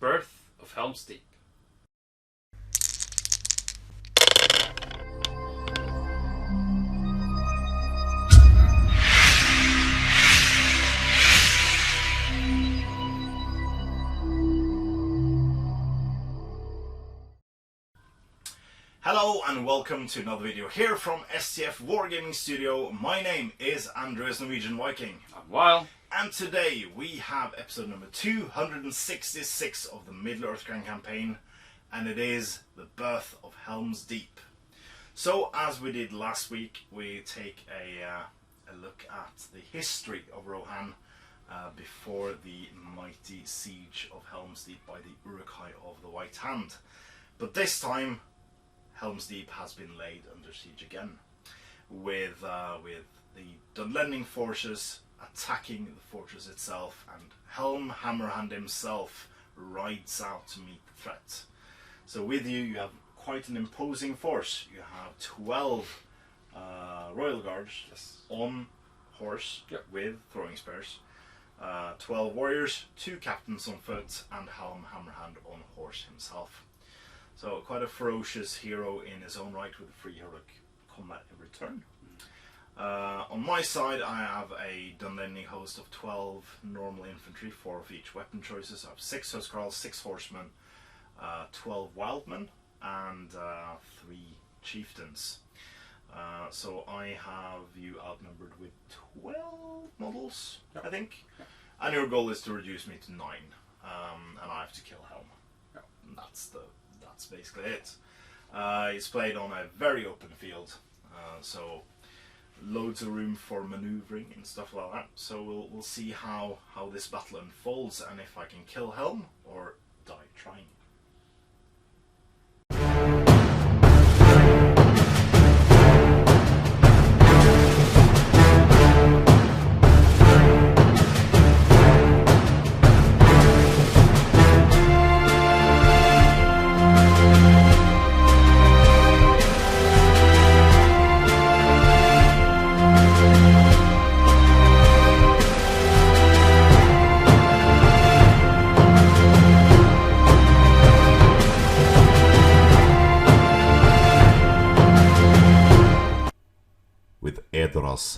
birth of Helm's Deep. Hello and welcome to another video here from STF Wargaming Studio. My name is Andreas Norwegian Viking. I'm Wild. And today we have episode number 266 of the Middle-earth Grand Campaign, and it is the birth of Helm's Deep. So as we did last week, we take a look at the history of Rohan before the mighty siege of Helm's Deep by the Uruk-hai of the White Hand. But this time Helm's Deep has been laid under siege again, with the Dunlending forces attacking the fortress itself, and Helm Hammerhand himself rides out to meet the threat. So with you have quite an imposing force. You have 12 royal guards on horse with throwing spears, 12 warriors, 2 captains on foot, and Helm Hammerhand on horse himself. So quite a ferocious hero in his own right, with a free heroic combat every turn. On my side I have a Dunlending host of 12 normal infantry, 4 of each weapon choices. I have 6 Huskarls, 6 horsemen, 12 wildmen, and 3 chieftains. So I have you outnumbered with 12 models, I think. And your goal is to reduce me to 9, and I have to kill Helm. And that's basically it. It's played on a very open field, so loads of room for maneuvering and stuff like that. So we'll see how this battle unfolds, and if I can kill Helm or die trying.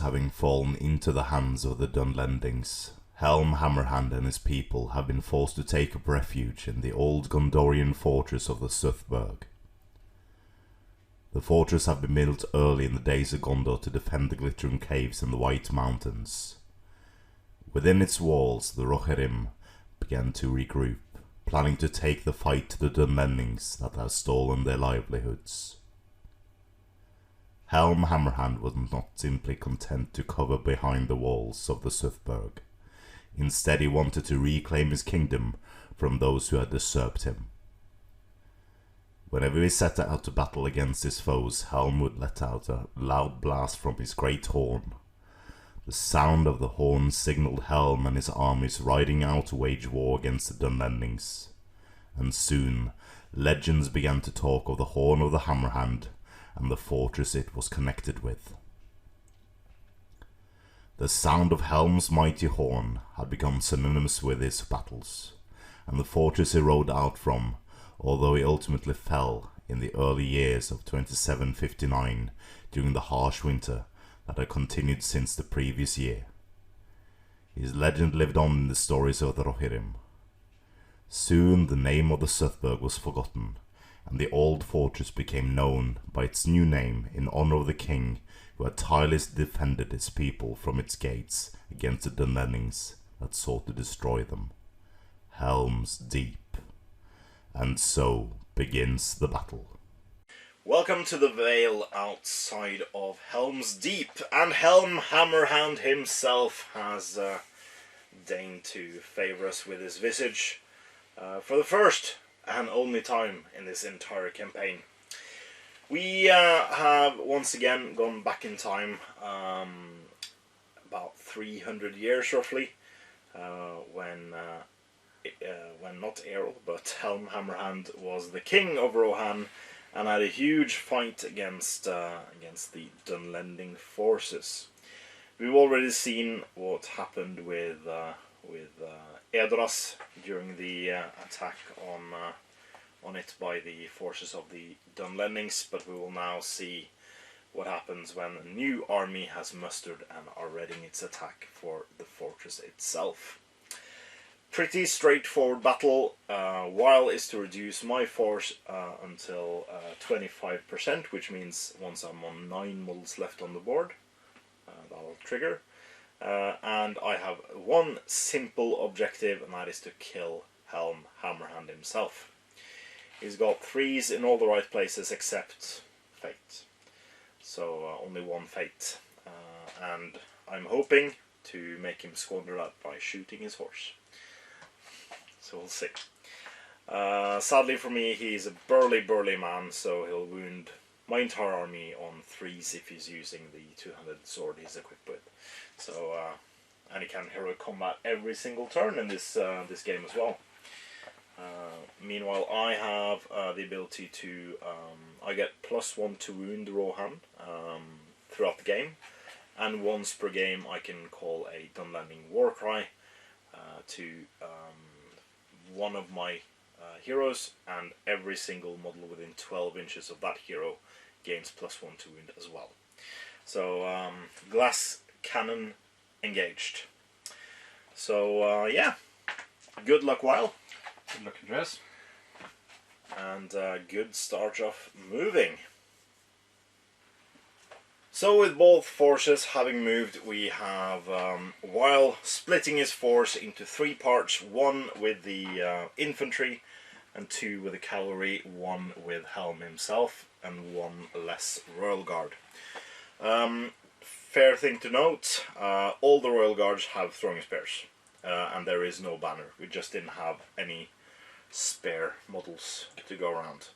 Having fallen into the hands of the Dunlendings, Helm Hammerhand and his people have been forced to take up refuge in the old Gondorian fortress of the Suthburg. The fortress had been built early in the days of Gondor to defend the glittering caves in the White Mountains. Within its walls, the Rohirrim began to regroup, planning to take the fight to the Dunlendings that had stolen their livelihoods. Helm Hammerhand was not simply content to cover behind the walls of the Suthburg. Instead, he wanted to reclaim his kingdom from those who had usurped him. Whenever he set out to battle against his foes, Helm would let out a loud blast from his great horn. The sound of the horn signaled Helm and his armies riding out to wage war against the Dunlendings. And soon, legends began to talk of the horn of the Hammerhand and the fortress it was connected with. The sound of Helm's mighty horn had become synonymous with his battles, and the fortress he rode out from, although he ultimately fell in the early years of 2759 during the harsh winter that had continued since the previous year. His legend lived on in the stories of the Rohirrim. Soon the name of the Suthburg was forgotten, and the old fortress became known by its new name in honor of the king who had tirelessly defended his people from its gates against the Dunlendings that sought to destroy them. Helm's Deep. And so begins the battle. Welcome to the Vale outside of Helm's Deep, and Helm Hammerhand himself has deigned to favour us with his visage for the first and only time in this entire campaign. We have once again gone back in time about 300 years roughly, when not Errol but Helm Hammerhand was the king of Rohan and had a huge fight against the Dunlending forces. We've already seen what happened with Edras during the attack on it by the forces of the Dunlendings, but we will now see what happens when a new army has mustered and are readying its attack for the fortress itself. Pretty straightforward battle. While is to reduce my force until 25%, which means once I'm on 9 models left on the board, that'll trigger. And I have one simple objective, and that is to kill Helm, Hammerhand himself. He's got 3s in all the right places except Fate. So only one Fate. And I'm hoping to make him squander that by shooting his horse. So we'll see. Sadly for me, he's a burly man, so he'll wound my entire army on 3s if he's using the two-handed sword he's equipped with. So, and he can heroic combat every single turn in this this game as well. Meanwhile, I have the ability to I get +1 to wound the raw hand throughout the game, and once per game I can call a Dunlending Warcry to one of my heroes, and every single model within 12 inches of that hero gains +1 to wound as well. So glass cannon engaged. So yeah, good luck while. Good luck, Andreas. And good start of moving. So with both forces having moved, we have while splitting his force into 3 parts, 1 with the infantry and 2 with the cavalry, 1 with Helm himself and 1 less Royal Guard. Fair thing to note, all the Royal Guards have throwing spears, and there is no banner. We just didn't have any spare models to go around.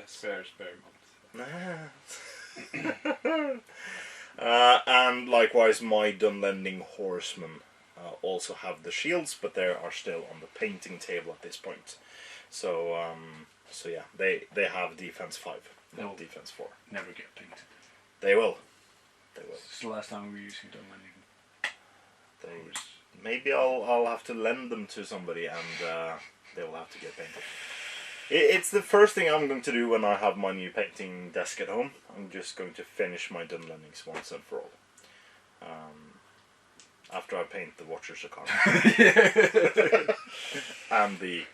Spare models. And likewise my Dunlending horsemen also have the shields, but they are still on the painting table at this point. So so yeah, they have defense 5, not defense 4. Never get painted. They will. They will. It's the last time we were using Dunlending. Maybe I'll have to lend them to somebody, and they will have to get painted. It's the first thing I'm going to do when I have my new painting desk at home. I'm just going to finish my Dunlendings once and for all. After I paint the Watchers of Karma. and the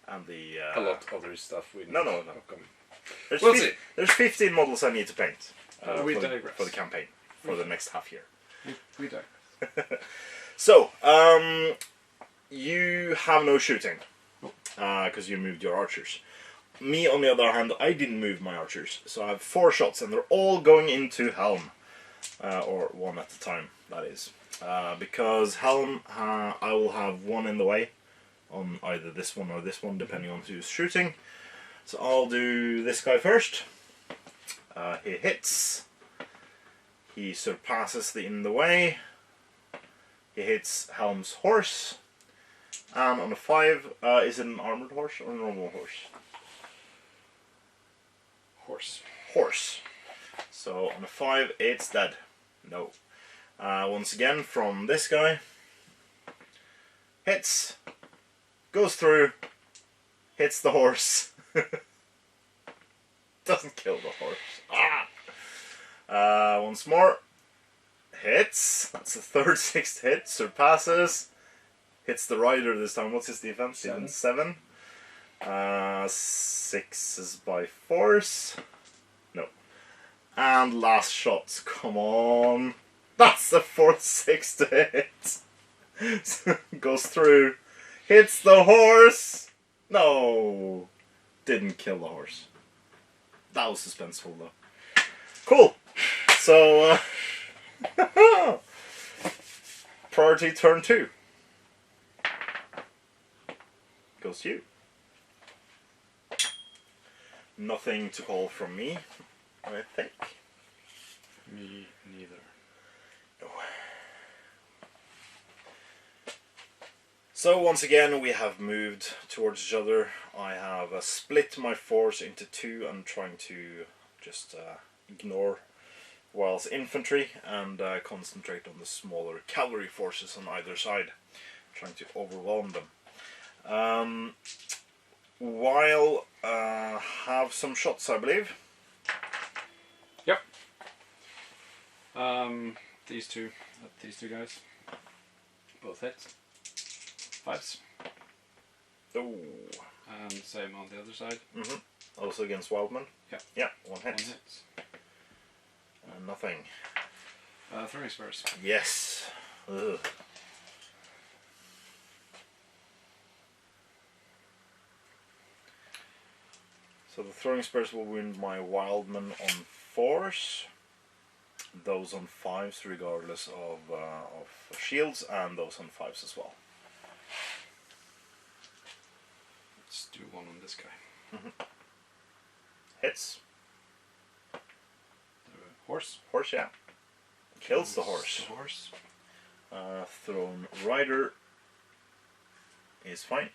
a lot of other stuff. No. We'll there's 15 models I need to paint for the campaign for the next half year. We digress. So, you have no shooting because you moved your archers. Me, on the other hand, I didn't move my archers, so I have 4 shots, and they're all going into Helm, or 1 at a time, that is. Because Helm, I will have 1 in the way on either this one or this one, depending on who's shooting. So I'll do this guy first. He hits. He surpasses the in the way. He hits Helm's horse. And on a 5, is it an armored horse or a normal horse? Horse. So on a 5, it's dead. No. Once again, from this guy. Hits. Goes through. Hits the horse. Doesn't kill the horse. Once more. Hits. That's the 3rd, 6th hit. Surpasses. Hits the rider this time. What's his defense? 7. 6 is by force. No. And last shots. Come on. That's the 4th, 6th hit. Goes through. Hits the horse. No. Didn't kill the horse. That was suspenseful though. Cool. So, priority turn 2. Goes to you. Nothing to call from me, I think. Me neither. No. So once again we have moved towards each other. I have split my force into 2. I'm trying to just ignore Wild's infantry and concentrate on the smaller cavalry forces on either side. trying to overwhelm them. While have some shots, I believe. Yep. These two guys. Both hits. 5s. Oh. And same on the other side. Also against Wildman. Yeah. Yeah, one hit. 1 hit. And nothing. Throwing spurs. Yes. Ugh. So the throwing spurs will wound my Wildman on 4s, those on 5s regardless of shields, and those on 5s as well. Let's do 1 on this guy. Hits. The horse. Horse, yeah. Kills the horse. The horse. Thrown rider is fine.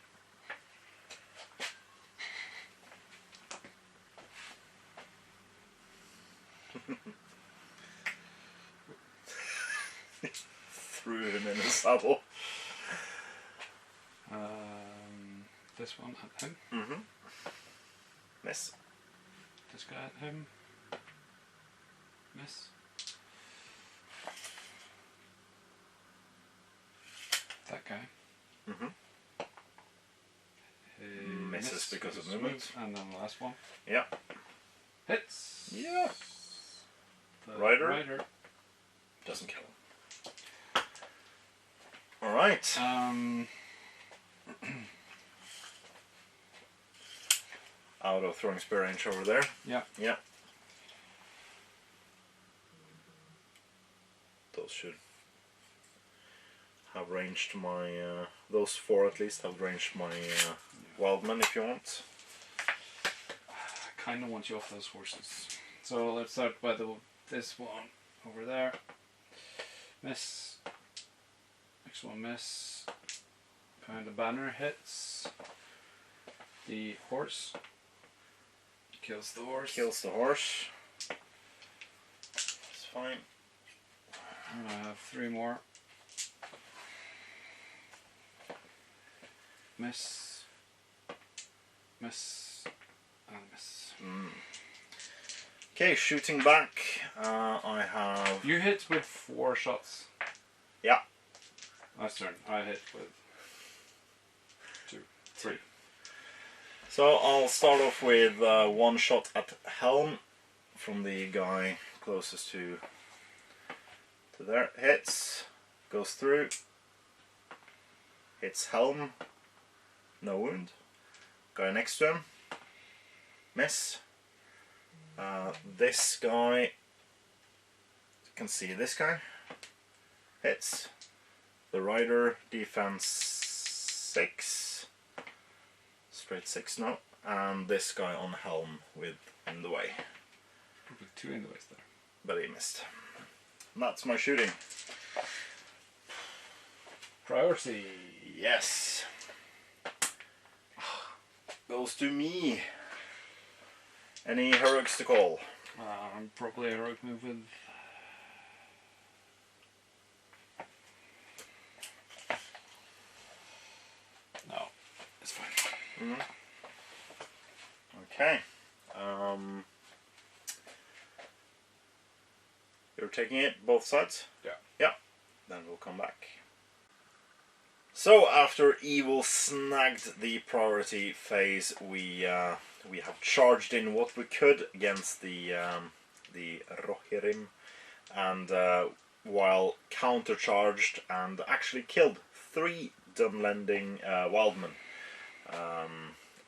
Threw him in the saddle. This one at him. Miss. This guy at him. Miss. That guy. He Misses because of movement. And then the last one. Yeah. Hits. Yeah. The Rider. Doesn't kill him. Alright. Out of throwing spear range over there. Yeah. Yeah. Those should have ranged my, those 4 at least have ranged my Wildman if you want. I kind of want you off those horses. So let's start by this one over there. Miss. Next one miss. Behind the banner hits. The horse. Kills the horse. Kills the horse. It's fine. And I have 3 more. Miss. Miss. And miss. Okay, shooting back. I have. You hit with 4 shots. Yeah. Last turn. I hit with 2, 3. So I'll start off with 1 shot at Helm from the guy closest to there. Hits, goes through, hits Helm, no wound. Guy next to him, miss. This guy, you can see this guy, hits. The rider, defense 6. Straight 6 now, and this guy on Helm with in the way. With 2 in the ways there. But he missed. And that's my shooting. Priority. Yes. Goes to me. Any heroics to call? Probably a heroic move with. No, it's fine. Okay. You're taking it, both sides? Yeah. Yeah. Then we'll come back. So after Evil snagged the priority phase, we have charged in what we could against the Rohirrim, and while countercharged and actually killed 3 Dunlending Wildmen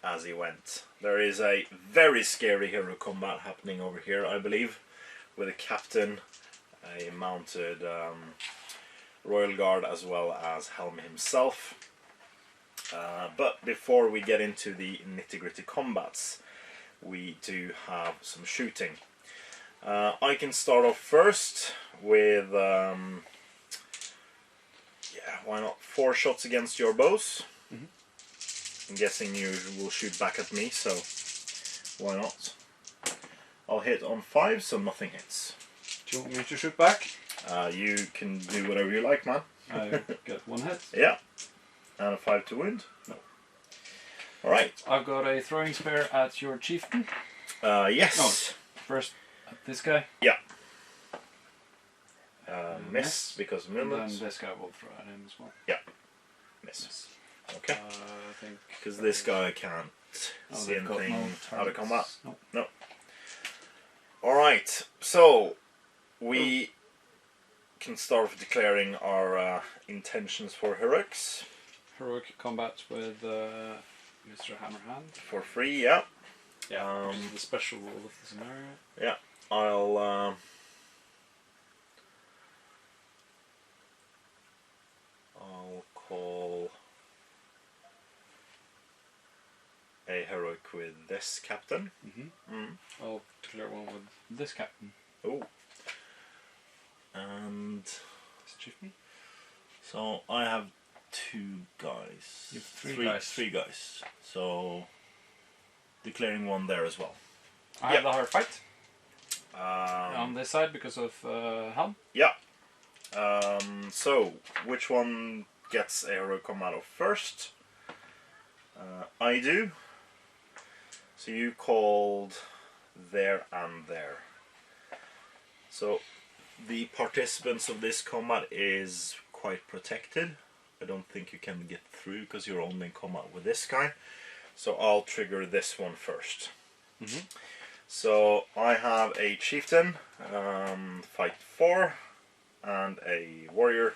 as he went. There is a very scary hero combat happening over here, I believe, with a captain, a mounted Royal Guard, as well as Helm himself. But before we get into the nitty-gritty combats, we do have some shooting. I can start off first with, yeah, why not, 4 shots against your bows. I'm guessing you will shoot back at me, so why not? I'll hit on 5, so nothing hits. Do you want me to shoot back? You can do whatever you like, man. I get 1 hit. Yeah. And a 5 to wound? No. Alright. I've got a throwing spear at your chieftain. Yes. No, first at this guy. Yeah. Miss because of And movement. then this guy will throw at him as well. Yeah. Miss. Okay. I think. Because this guy can't see anything out of combat. No. Alright, so we can start with declaring our intentions for heroics. Heroic combat with Mr. Hammerhand. For free, yeah. Yeah, which is the special rule of the scenario. Yeah, I'll call a heroic with this captain. I'll declare one with this captain. Oh. And This chieftain. so I have 2 guys. You have 3 guys. So declaring one there as well. I have the hard fight Um, on this side because of Helm. Yeah. So which one gets a heroic commando first? I do. So you called there and there. So the participants of this combat is quite protected. I don't think you can get through because you're only in combat with this guy. So I'll trigger this one first. So I have a chieftain, fight 4, and a warrior.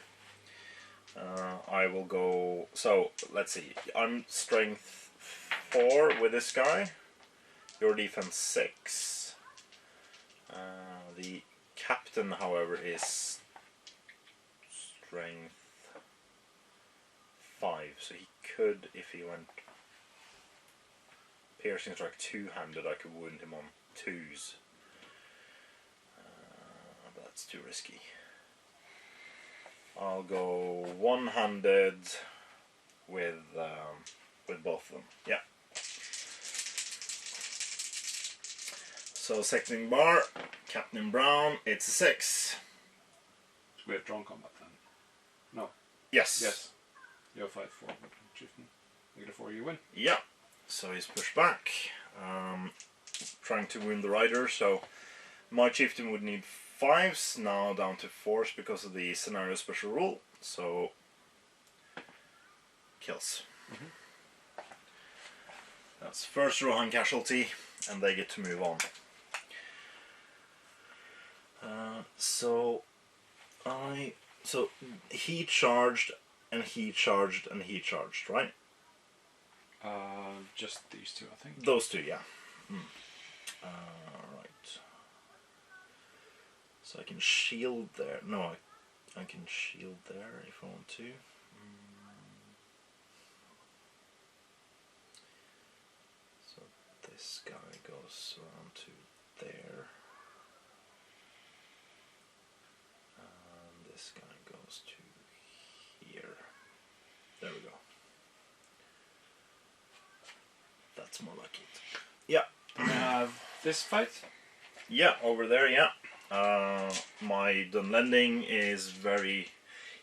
I will go. So let's see. I'm strength 4 with this guy. Your defense 6. The captain, however, is strength 5. So he could, if he went piercing strike 2-handed, I could wound him on 2s. But that's too risky. I'll go 1-handed with both of them. Yeah. So second bar, Captain Brown, it's a 6. We have drawn combat then. No. Yes. Yes. You have fight 4 with chieftain. You get a 4, you win. Yeah. So he's pushed back, trying to wound the rider. So my chieftain would need 5s, now down to 4s because of the scenario special rule. So kills. That's first Rohan casualty, and they get to move on. So he charged and he charged and he charged, right? Just these 2, I think. Those 2, yeah. Right. So I can shield there. No, I can shield there if I want to. So this guy goes around to there. And this guy goes to here. There we go. That's more like it. Yeah. We have this fight. Yeah, over there, yeah. My Dunlending is very...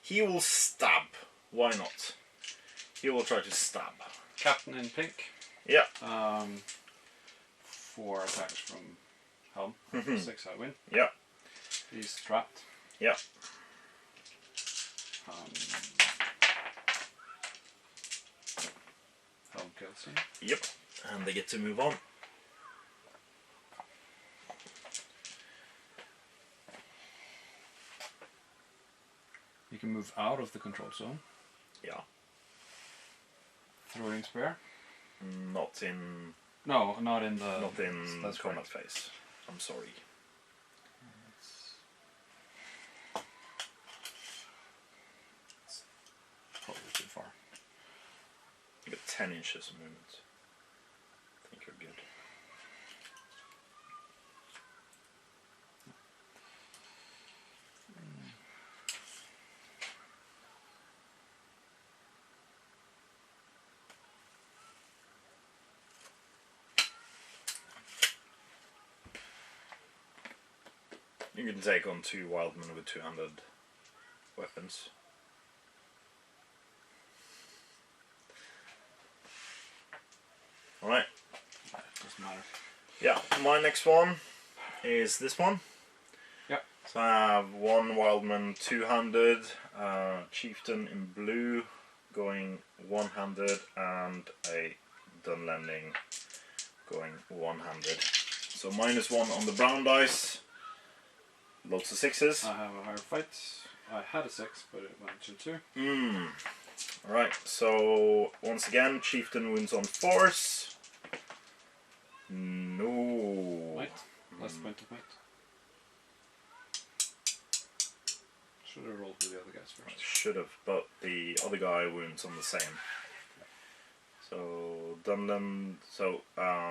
He will stab. Why not? He will try to stab. Captain in pink. Yeah. 4 attacks from Helm. 6 I win. Yeah. He's trapped. Yeah. Helm kills him. Yep. And they get to move on. You can move out of the control zone. Yeah. Throwing spear. Not in... No, not in the... Not in that's combat correct. phase. I'm sorry. It's probably too far. You got 10 inches of movement. I think you're good. You can take on 2 wildmen with 2-handed weapons. Yeah, my next one is this one. Yeah. So I have one Wildman two-handed, Chieftain in blue going one-handed, and a Dunlending going one-handed. So -1 on the brown dice. Lots of 6s. I have a higher fight. I had a 6, but it went to 2. Alright, so once again, Chieftain wounds on force. No. Might. Last point of might. Should have rolled with the other guys first. Should have, but the other guy wounds on the same. So Dunlend, so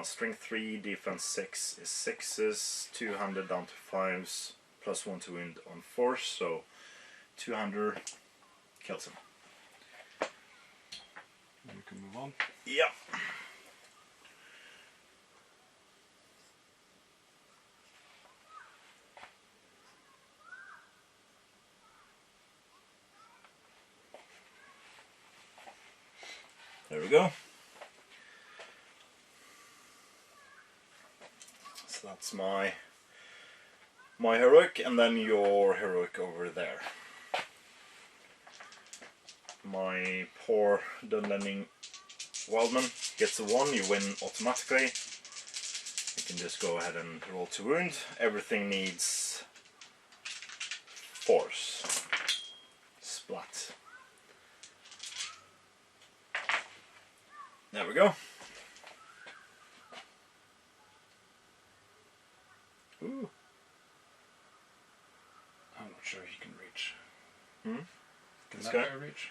strength 3, defense 6 is 6s, two-handed down to 5s, +1 to wound on force, so two-hander kills him. And we can move on. Yep. There we go. So that's my heroic, and then your heroic over there. My poor Dunlending Wildman gets a 1, you win automatically. You can just go ahead and roll to wound. Everything needs force. Splat. There we go. Ooh. I'm not sure he can reach. Hmm? Can This that guy? guy reach?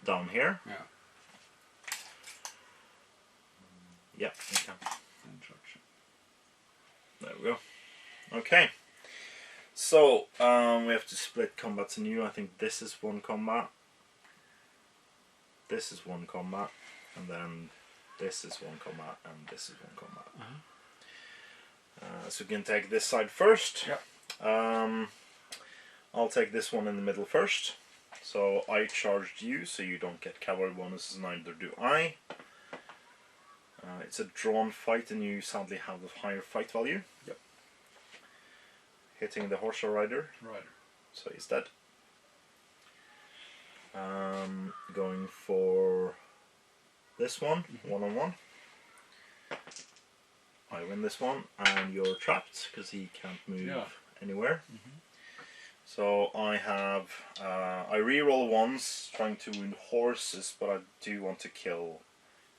Down here? Yeah. Yeah, you can. Introduction. There we go. Okay. So, we have to split combats anew. I think this is one combat. This is one combat. And then this is one combat. And this is one combat. So we can take this side first. Yeah. I'll take this one in the middle first. So I charged you, so you don't get cavalry bonuses, neither do I. It's a drawn fight, and you sadly have the higher fight value. Yep. Hitting the horse or rider. Rider. So he's dead. Going for this one, 1-on-1. I win this one, and you're trapped because he can't move anywhere. So I have, I reroll ones, trying to wound horses, but I do want to kill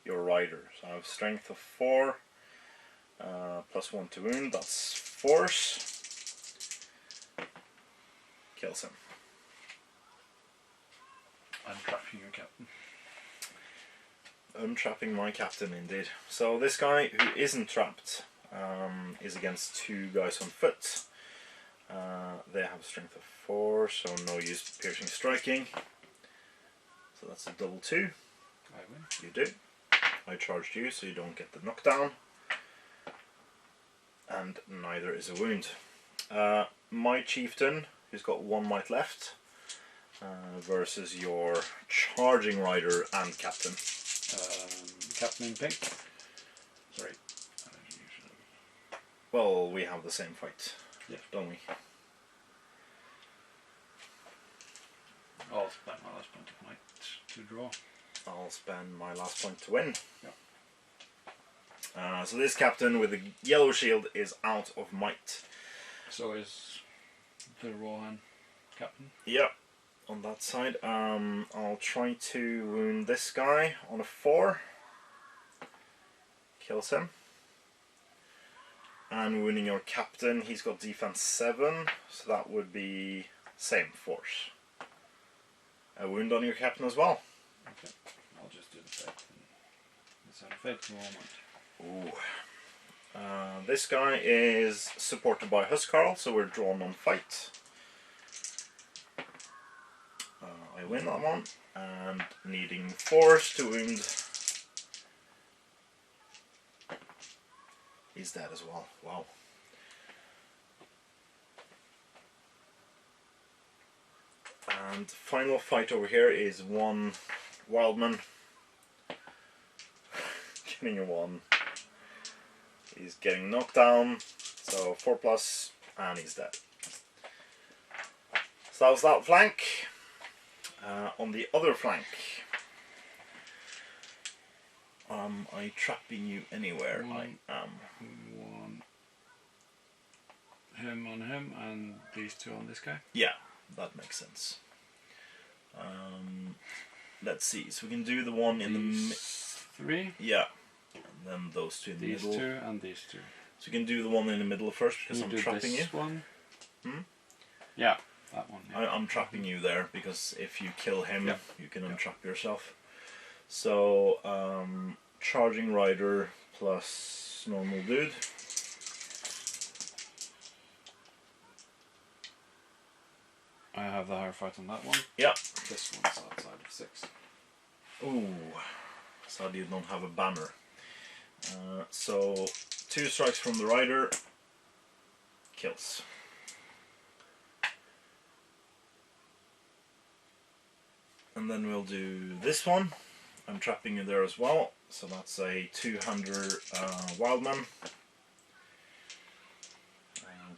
your rider. So I have strength of 4, +1 to wound, that's force. Kills him. Untrapping your captain. Untrapping my captain, indeed. So this guy, who isn't trapped, is against 2 guys on foot. They have a strength of 4, so no use piercing striking. So that's a double 2. I win. You do. I charged you, so you don't get the knockdown. And neither is a wound. My chieftain, who's got 1 might left, versus your charging rider and captain. Captain in pink. Sorry. Well, we have the same fight, don't we? I'll spend my last point of might to draw. I'll spend my last point to win. Yeah. So this captain with the yellow shield is out of might. So is the Rohan captain. Yep, on that side. I'll try to wound this guy on a 4. Kills him. And wounding your captain, he's got defense 7, so that would be same force. A wound on your captain as well. Okay, I'll just do the fate. The side effect for all might. Ooh. This guy is supported by Huskarl, so we're drawn on fight. I win that one, and needing force to wound. He's dead as well. Wow. And final fight over here is one Wildman. Getting a 1 He's getting knocked down, so 4+, and he's dead. So that was that flank. On the other flank, am I trapping you anywhere? I am. One. Him on him, and these two on this guy? Yeah, that makes sense. Let's see, so we can do the one in the three? Yeah, and then those two in the middle. These two and these two. So we can do the one in the middle first, because I'm trapping you. One? Hmm? Yeah, that one. Yeah. I'm trapping you there, because if you kill him, you can untrap yourself. So, charging rider plus normal dude. I have the higher fight on that one. Yeah. This one's outside of 6. Ooh, sadly you don't have a banner. So 2 strikes from the rider, kills. And then we'll do this one. I'm trapping you there as well, so that's a 200 wildman.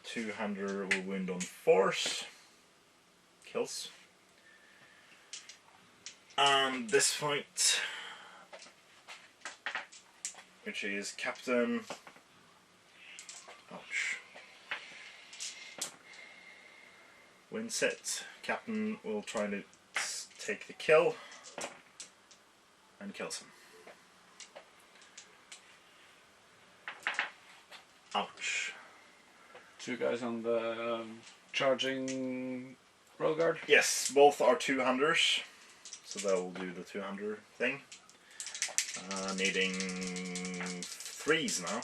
200 will wound on force, kills. And this fight, which is Captain, ouch, wins it. Captain will try to take the kill and kills him. Ouch. 2 guys on the charging roll guard? Yes, both are 200s, so that will do the 200 thing. Needing 3s now.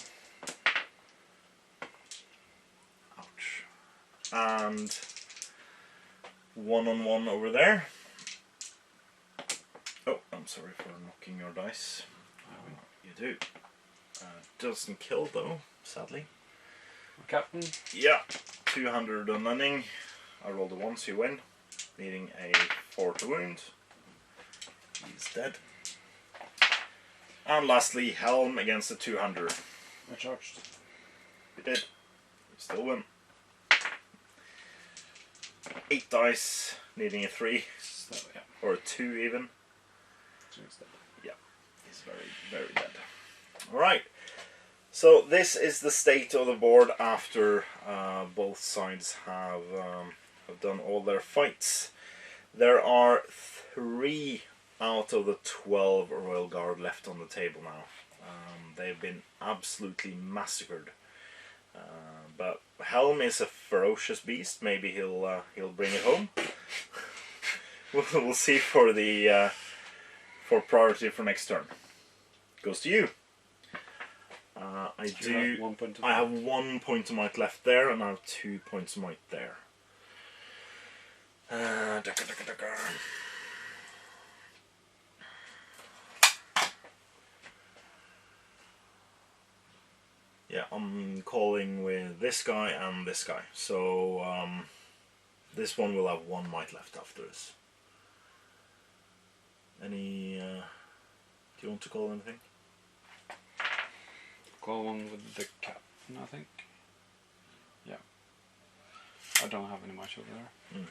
Ouch. And 1-on-1 over there. Oh, I'm sorry for knocking your dice. You do. Doesn't kill though, sadly. Captain? Yeah, 200 Dunlending. I rolled a 1, so you win. Needing a 4 to wound. He's dead. And lastly, Helm against the 200. I charged. You did. You still win. 8 dice, needing a 3. So, yeah. Or a 2 even. 2 instead. Yeah, he's very, very dead. Alright. So this is the state of the board after both sides have done all their fights. There are 3 out of the 12 Royal Guard left on the table now. They've been absolutely massacred. But Helm is a ferocious beast. Maybe he'll bring it home. We'll see for the for priority for next turn. Goes to you. I have 1 point of might left there, and I have 2 points of might there. Yeah, I'm calling with this guy and this guy. So this one will have 1 might left after this. Any? Do you want to call anything? Call one with the captain, I think. Yeah. I don't have any much over there.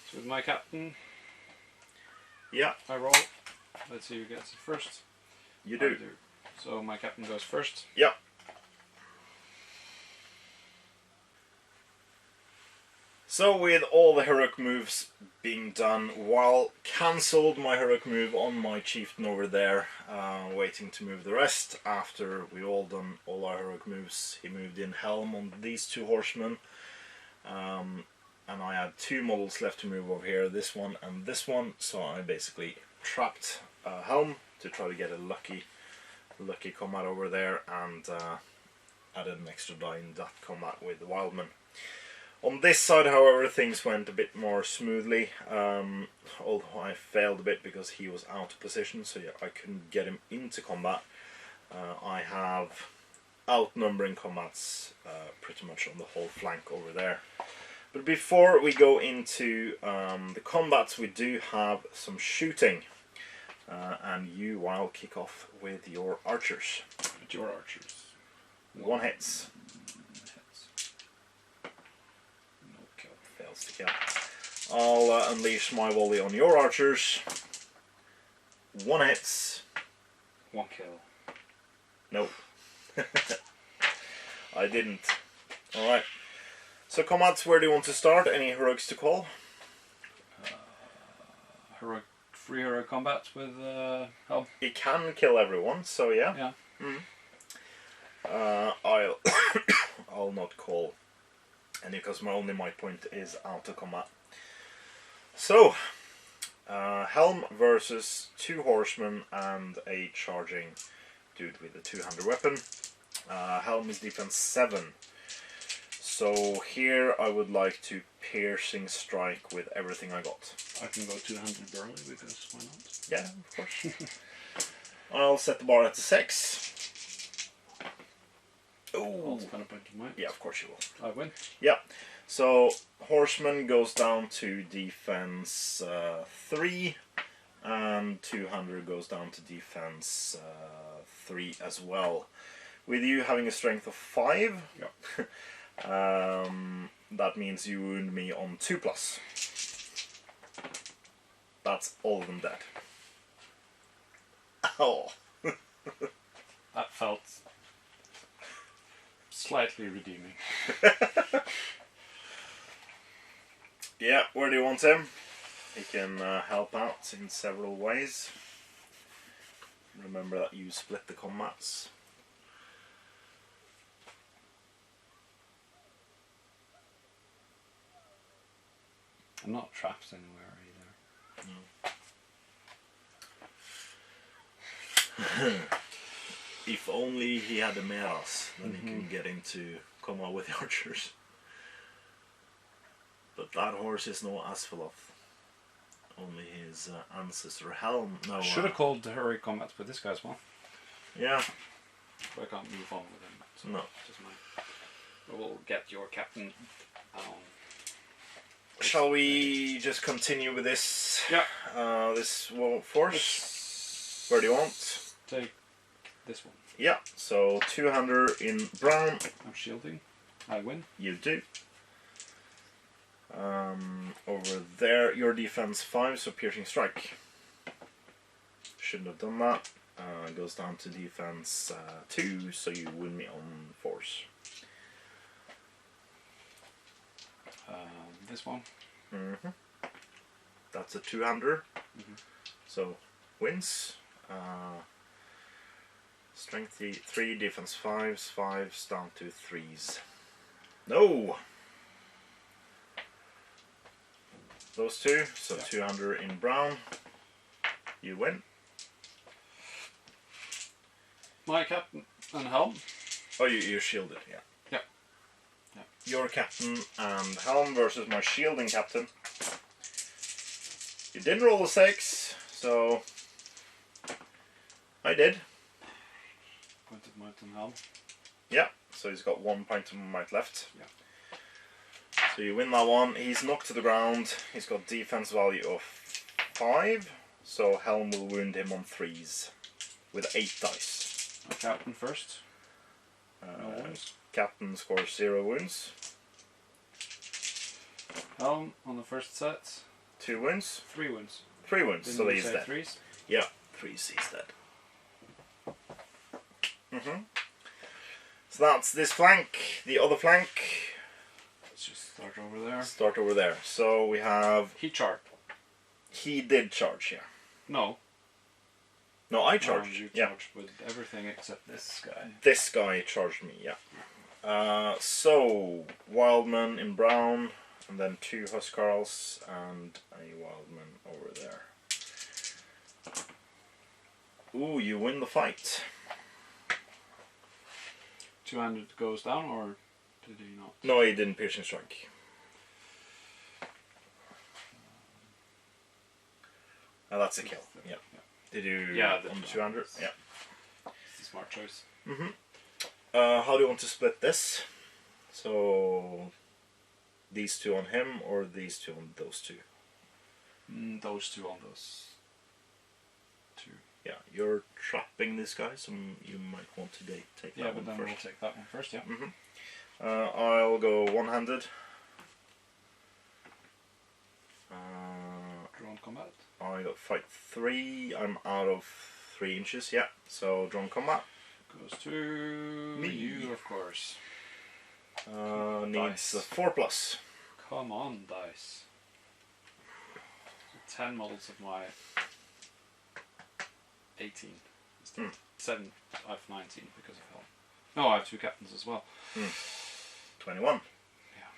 So with my captain, yeah, I roll. Let's see who gets it first. You do. So my captain goes first. Yeah. So with all the heroic moves being done, while cancelled my heroic move on my chieftain over there, waiting to move the rest. After we all done all our heroic moves, he moved in Helm on these 2 horsemen, and I had 2 models left to move over here, this one and this one. So I basically trapped Helm to try to get a lucky combat over there, and added an extra die in that combat with the Wildman. On this side, however, things went a bit more smoothly, although I failed a bit because he was out of position, so yeah, I couldn't get him into combat. I have outnumbering combats pretty much on the whole flank over there. But before we go into the combats, we do have some shooting, and you, I'll kick off with your archers. At your archers. One hits. Hits. No kill. Fails to kill. I'll unleash my volley on your archers. One hits. One kill. Nope. I didn't. Alright. So combat, where do you want to start? Any heroics to call? Free heroic combat with Helm. He can kill everyone, so yeah. Yeah. I'll not call any because my only might point is out of combat. So, Helm versus 2 horsemen and a charging dude with a 200 weapon. Helm is defense 7. So here I would like to piercing strike with everything I got. I can go 200 burly because why not? Yeah, of course. I'll set the bar at 6. I'll Oh, spend a point of mine. yeah, of course you will. I win. Yeah. So horseman goes down to defense 3, and 200 goes down to defense 3 as well. With you having a strength of 5, Yep. that means you wound me on 2+. That's all of them dead. Oh. That felt slightly redeeming. Yeah, where do you want him? He can help out in several ways. Remember that you split the combats. I'm not trapped anywhere either. If only he had the maras, then he can get into combat with the archers. But that horse is no Asphaloth. Only his ancestor Helm. No, I should have called the heroic combat with this guy as well. Yeah. But I can't move on with him. So No. just we'll get your captain down. Shall we just continue with this? Yeah. This force. Where do you want? Take this one. Yeah. So 200 in brown. I'm shielding. I win. You do. Over there, your defense 5, so piercing strike. Shouldn't have done that. Goes down to defense 2, so you win me on force. This one. That's a 200. So wins. Strength 3, defense 5s down to 3s. No! Those 2, so yeah. 200 in brown. You win. My captain and Helm. Oh, you're shielded, yeah. Yeah. Yeah. Your captain and Helm versus my shielding captain. You didn't roll a 6, so I did. Point of might and Helm. Yeah, so he's got 1 point of might left. Yeah. So you win that one. He's knocked to the ground. He's got defense value of 5, so Helm will wound him on 3s with 8 dice. My captain first. No wounds. Captain scores 0 wounds. Helm on the first set. 2 wounds. 3 wounds. 3 wounds, Didn't so you he's say dead. 3s? Yeah, 3s, he's dead. So that's this flank. The other flank. Let's just start over there. Start over there. So we have... He charged. He did charge, yeah. No. No, I charged. You yeah. charged with everything except this guy. This guy charged me, yeah. So, Wildman in brown, and then 2 Huskarls, and a Wildman over there. Ooh, you win the fight. 200 goes down, or did he not? No, he didn't piercing strike. That's a kill, yeah. Did you on 200? Yeah. It's a smart choice. How do you want to split this? So, these 2 on him, or these 2 on those 2? Those 2 on those 2. Yeah, you're trapping this guy, so you might want to take that one first. Yeah, but then we'll take that one first, yeah. I'll go one-handed. Drawn combat. I got fight 3. I'm out of 3 inches, yeah. So drawn combat. Goes to Me. you, of course. Needs a 4+. Come on, dice. 10 models of my 18. 7. I have 19 because of Helm. No, I have 2 captains as well. 21. Yeah.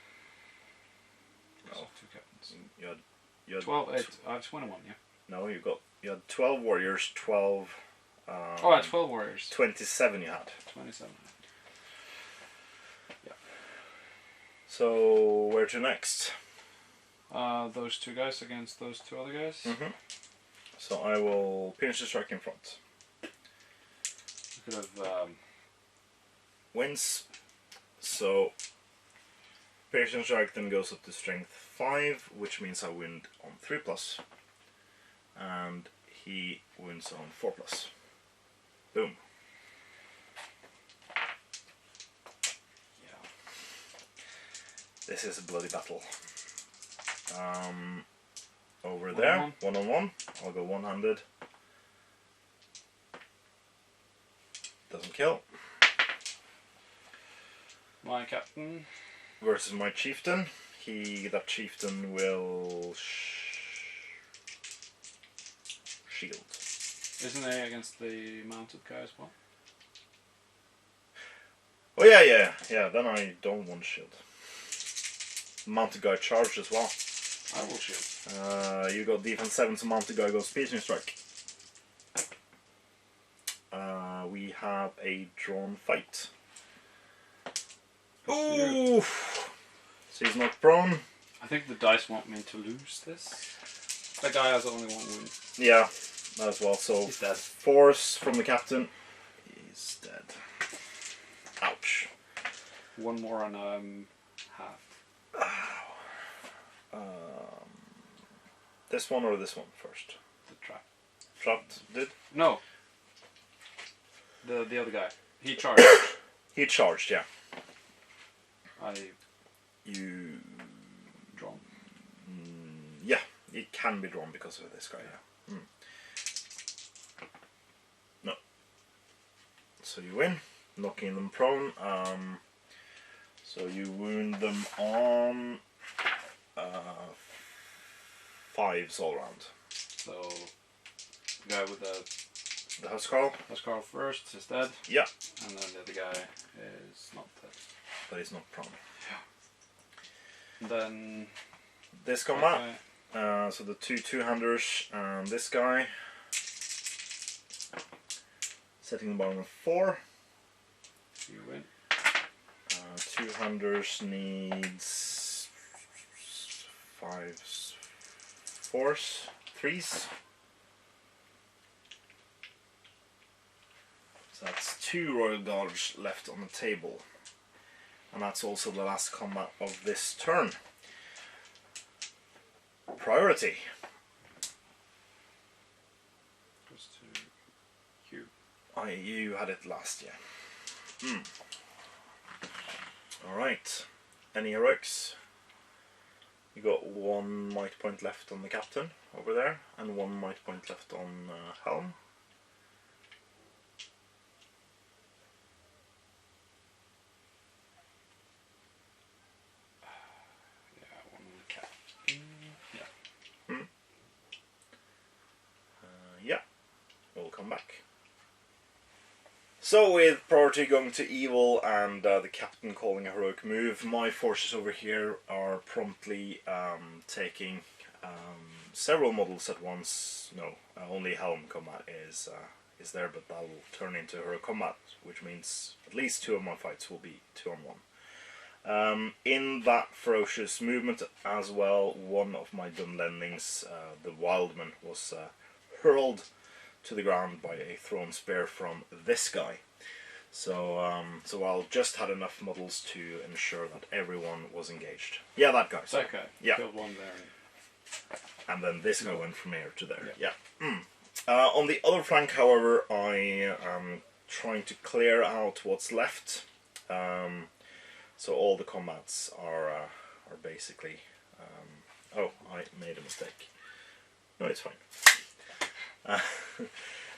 I have 2 captains. You had 12, 8. I have 21, yeah. No, you had 12 warriors, 12. I had 12 warriors. 27 you had. 27. Yeah. So where to next? Those 2 guys against those 2 other guys. So I will pinch the strike in front. You could have Wins. So piercing strike then goes up to strength 5, which means I win on 3+, and he wins on 4+. Boom. yeah. This is a bloody battle. Over One there, on one-on-one. I'll go one-handed. Doesn't kill. My captain Versus my chieftain. That chieftain will shield. isn't he against the mounted guy as well? Oh yeah. Then I don't want shield. Mounted guy charged as well. I will shield. You got defense 7, so mounted guy goes piercing strike. We have a drawn fight. Ooh! So he's not prone. I think the dice want me to lose this. That guy has only 1 wound. Yeah, as well. So He's dead. force from the captain. He's dead. Ouch. 1 more on half. This one or this one first? The trap. Trapped did? No. The other guy. He charged. He charged, yeah. You... Drawn. Yeah, it can be drawn because of this guy, yeah. No. So you win, knocking them prone. So you wound them on 5s all around. So, the guy with the Huscarl first is dead. Yeah. And then the other guy is not dead. But he's not prone. And then This combat. So the 2 two-handers and this guy. Setting the bottom of 4. You win. 2-handers needs 5s, 4s, 3s. So that's 2 Royal Guards left on the table. And that's also the last combat of this turn. Priority. Goes to you. You had it last, yeah. Alright. Any heroics? You got 1 might point left on the captain over there, and 1 might point left on Helm. Yeah, 1 on the captain. Yeah. Yeah, we'll come back. So with priority going to evil and the captain calling a heroic move, my forces over here are promptly taking several models at once. No, only Helm combat is there, but that will turn into heroic combat, which means at least 2 of my fights will be 2-on-1. In that ferocious movement as well, 1 of my Dunlendings, the Wildman, was hurled to the ground by a thrown spear from this guy. So so I just had enough models to ensure that everyone was engaged. Yeah, that guy. That guy. Yeah. Killed 1 there. And then this guy went from here to there. Yeah. On the other flank, however, I am trying to clear out what's left. So all the combats are basically... oh, I made a mistake. No, it's fine.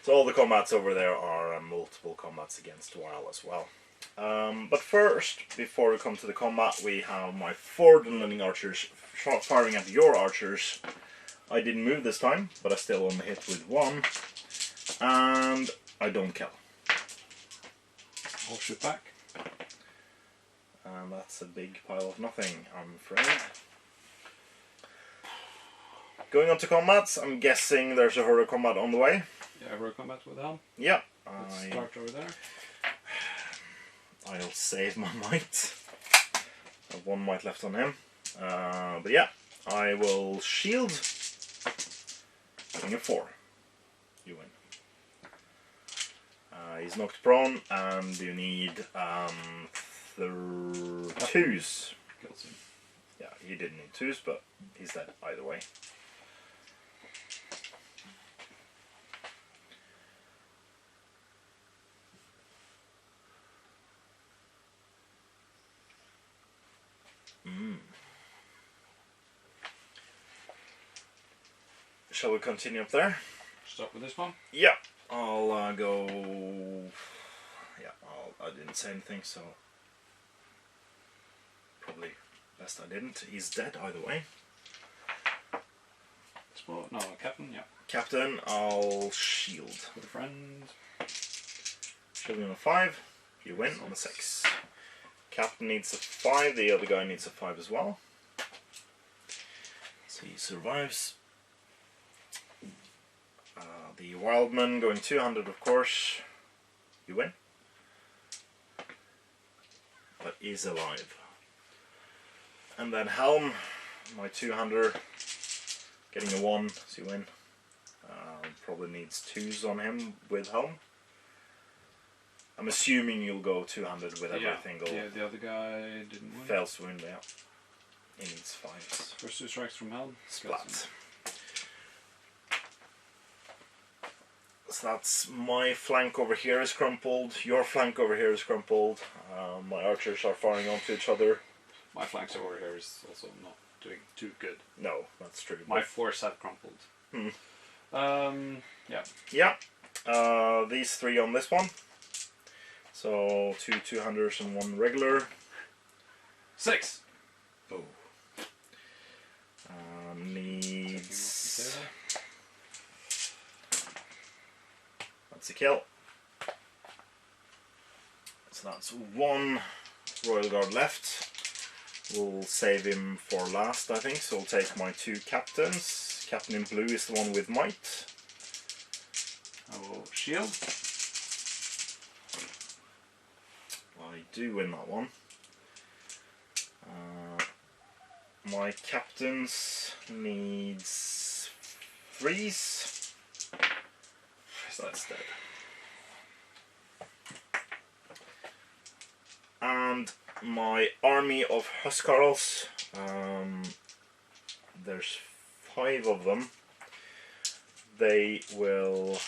So all the combats over there are multiple combats against Weil as well. But first, before we come to the combat, we have my 4 Dunlending archers firing at your archers. I didn't move this time, but I still only hit with 1. And I don't kill. I'll shoot back. And that's a big pile of nothing, I'm afraid. Going on to combats, I'm guessing there's a horde combat on the way. Yeah, horde combat with Helm. Yeah. Let's start over there. I'll save my might. I have 1 might left on him. But yeah, I will shield. Getting a 4. You win. He's knocked prone, and you need 2s. Kills him. Yeah, he didn't need 2s, but he's dead either way. Shall we continue up there? Start with this one. Yeah, I'll go. Yeah, I didn't say anything, so probably best I didn't. He's dead either way. No, captain. Yeah. Captain, I'll shield. With a friend. Shielding on a 5. You win on a 6. Captain needs a 5. The other guy needs a 5 as well. So he survives. The Wildman going 200, of course. You win. But is alive. And then Helm, my 200, getting a 1, so you win. Probably needs 2s on him with Helm. I'm assuming you'll go 200 with every single. Yeah, the other guy didn't win. Fails to win, yeah. He needs 5s. First 2 strikes from Helm. Splat. So that's my flank over here is crumpled, your flank over here is crumpled, my archers are firing onto each other. My flanks over here is also not doing too good. No, that's true. My 4s have crumpled. Yeah. Yeah, these 3 on this one. So 2 200s and 1 regular. 6! Oh. Needs... That's a kill. So that's 1 Royal Guard left. We'll save him for last, I think, so we'll take my 2 captains. Captain in blue is the one with might. I will shield. I do win that one. My captains needs 3s. So that's dead. And my army of Huskarls, there's 5 of them. They will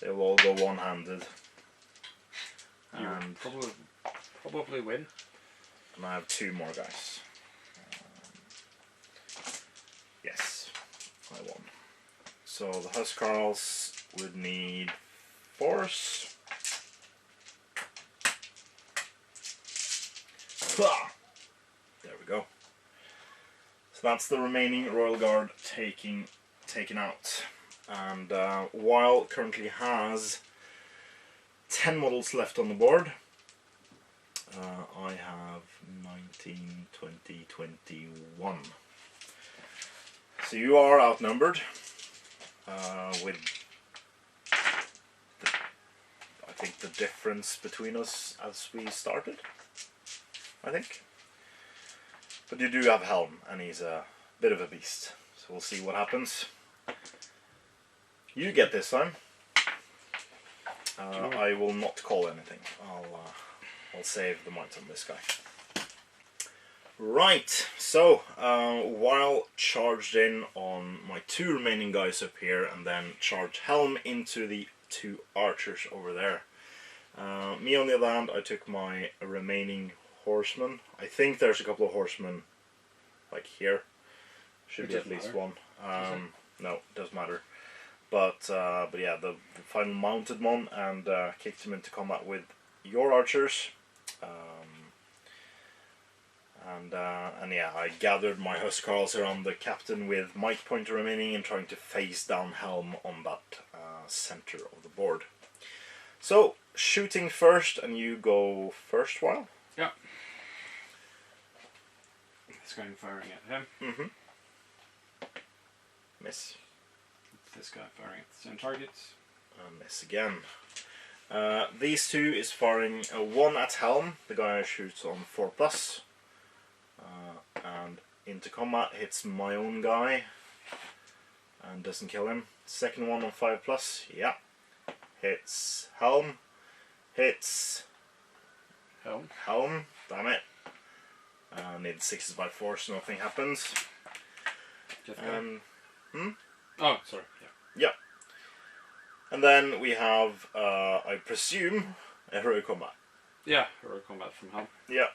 all go one-handed. And probably win. And I have 2 more guys. Yes, I won. So the Huskarls would need 4s. There we go. So that's the remaining Royal Guard taken out. And Weil currently has 10 models left on the board. I have 19, 20, 21. So you are outnumbered with I think the difference between us as we started, I think. But you do have Helm, and he's a bit of a beast, so we'll see what happens. You get this time. I will not call anything. I'll save the might on this guy. Right, so while charged in on my 2 remaining guys up here and then charged Helm into the 2 archers over there. Me on the other hand, I took my remaining horsemen. I think there's a couple of horsemen like here. Should be at least one. No, doesn't matter. But yeah, the final mounted one, and kicked him into combat with your archers. And yeah, I gathered my Huscarls around the captain with might pointer remaining and trying to face down Helm on that center of the board. So, shooting first, and you go first, while? Yeah. This guy firing at him. Mm-hmm. Miss. This guy firing at the same target. Miss again. These 2 is firing 1 at Helm, the guy shoots on 4+. And into combat, hits my own guy and doesn't kill him. Second one on 5+, yeah. Hits Helm. Hits Helm, damn it. Need 6s by 4, so nothing happens. Oh, sorry. Yeah. And then we have, I presume, a heroic combat. Yeah, heroic combat from Helm. Yeah.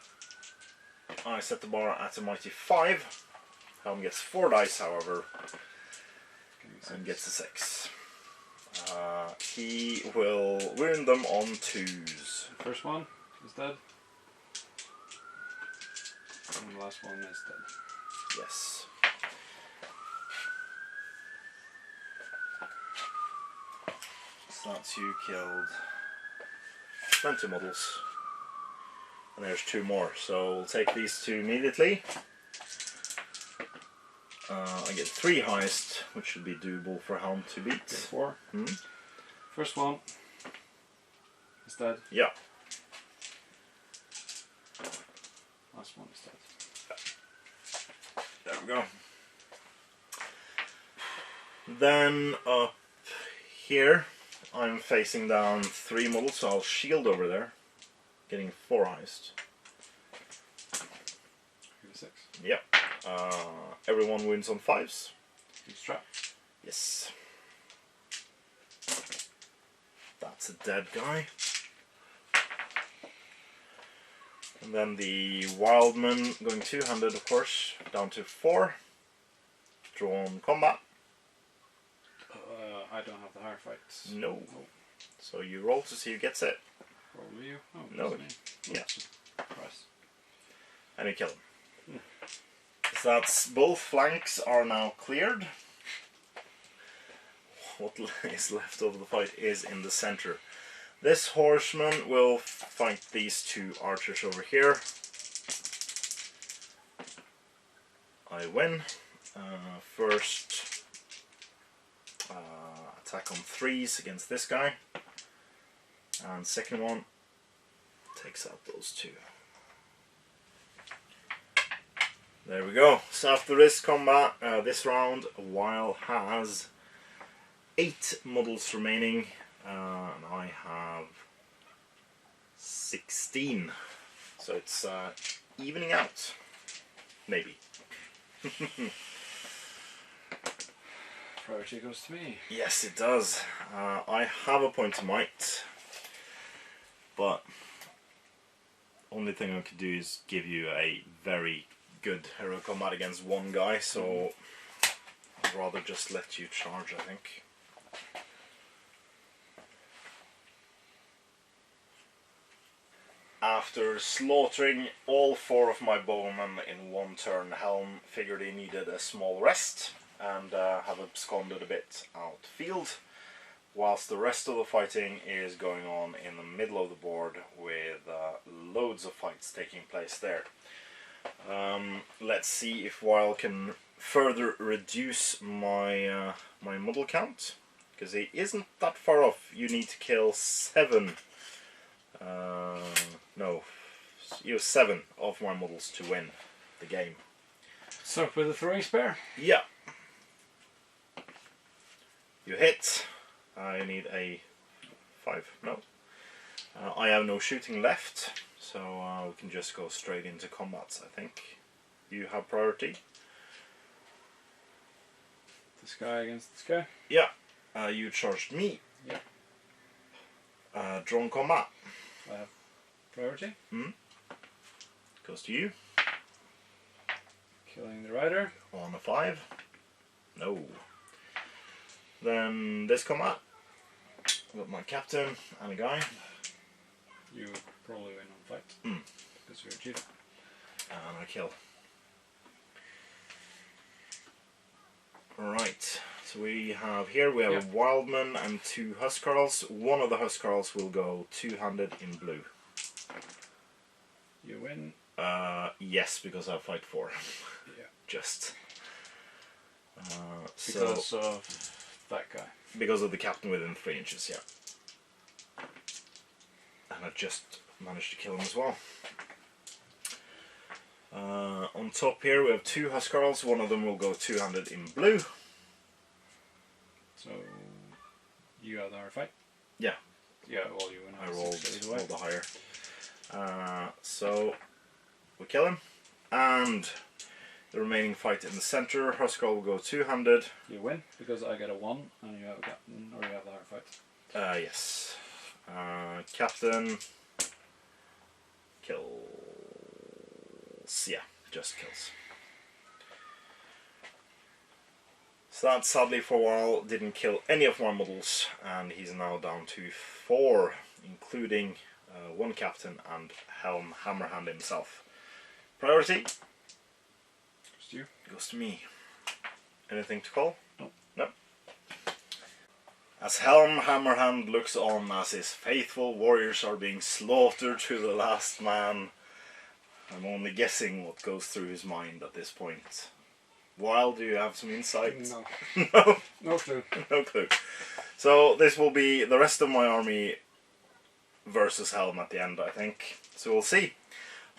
I set the bar at a mighty 5. Helm gets 4 dice, however, and gets a 6. He will wound them on 2s. First one is dead. And the last one is dead. Yes. So that's you killed 20 models. And there's 2 more, so we'll take these 2 immediately. I get 3 highest, which should be doable for Helm to beat. 4. Hmm? First one is dead. Yeah. Last one is dead. There we go. Then up here, I'm facing down 3 models, so I'll shield over there, getting 4 highest. 6. Yep. Everyone wins on 5s. He's trapped. Yes. That's a dead guy. And then the Wildman going 200, of course, down to 4. Drawn combat. I don't have the higher fights. No. So you roll to see who gets it. Probably you. Oh, No. me. Oh, Yeah. Surprise. And you kill him. So that's both flanks are now cleared. What is left of the fight is in the center. This horseman will fight these 2 archers over here. I win. First attack on 3s against this guy. And second one takes out those 2. There we go. So after this combat, this round, Weil has 8 models remaining, and I have 16. So it's evening out, maybe. Priority goes to me. Yes, it does. I have a point of might, but only thing I could do is give you a very good hero combat against 1 guy, so I'd rather just let you charge, I think. After slaughtering all 4 of my bowmen in 1 turn, Helm figured he needed a small rest and have absconded a bit outfield, whilst the rest of the fighting is going on in the middle of the board with loads of fights taking place there. Let's see if Weil can further reduce my my model count, because he isn't that far off. You need to kill 7. No, you have 7 of my models to win the game. So with a throwing spear? Yeah. You hit. I need a 5. No. I have no shooting left, so we can just go straight into combats, I think. You have priority. This guy against this guy. Yeah. You charged me. Yep. Drone combat. I have priority. Goes to you. Killing the rider. On a 5. No. Then this combat. I've got my captain and a guy. You probably win on fight. Because you're a cheater. And I kill. Alright. So we have here, we have a Wildman and 2 Huskarls. One of the Huskarls will go 2-handed in blue. You win. Yes, because I fight 4. Yeah. Just. Because of that guy. Because of the captain within 3 inches, yeah. And I've just managed to kill him as well. On top here we have 2 Huskarls. One of them will go 2-handed in blue. So you have the higher fight? Yeah. Yeah, well you win. I rolled the higher. So we kill him. And the remaining fight in the center, Huskarl will go 2-handed. You win because I get a 1 and you have a captain, or you have the higher fight. Yes. Captain kills. Yeah, just kills. So that sadly for a while didn't kill any of my models, and he's now down to 4, including 1 captain and Helm Hammerhand himself. Priority goes to me. Anything to call? No. No. As Helm Hammerhand looks on as his faithful warriors are being slaughtered to the last man, I'm only guessing what goes through his mind at this point. Wild, do you have some insight? No. No? No clue. No clue. So this will be the rest of my army versus Helm at the end, I think. So we'll see.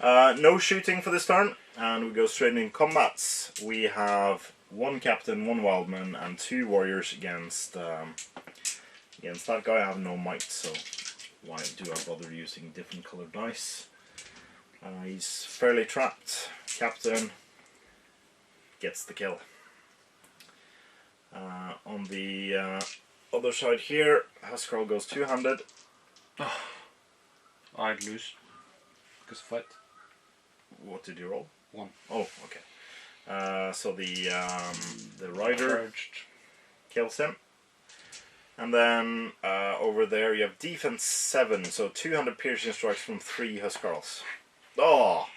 No shooting for this turn, and we go straight in combats. We have 1 captain, 1 wildman, and 2 warriors against that guy. I have no might, so why do I bother using different colored dice? He's fairly trapped. Captain gets the kill. On the other side here, Huskarl goes 2-handed. I'd lose because of fight. What did you roll? 1. Oh, okay. So the rider kills him. And then over there you have defense 7, so 200 piercing strikes from 3 Huskarls. Oh!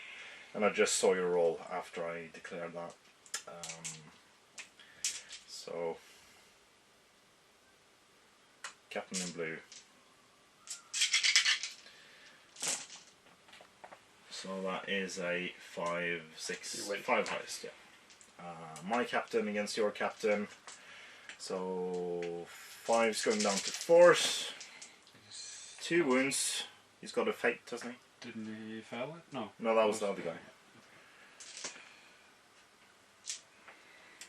And I just saw your roll after I declared that. So Captain in blue. So that is a 5, 6, 5 highest, yeah. My captain against your captain. So 5's going down to 4s. 2 wounds. He's got a fate, doesn't he? Didn't he fail it? No. No, that was the other guy.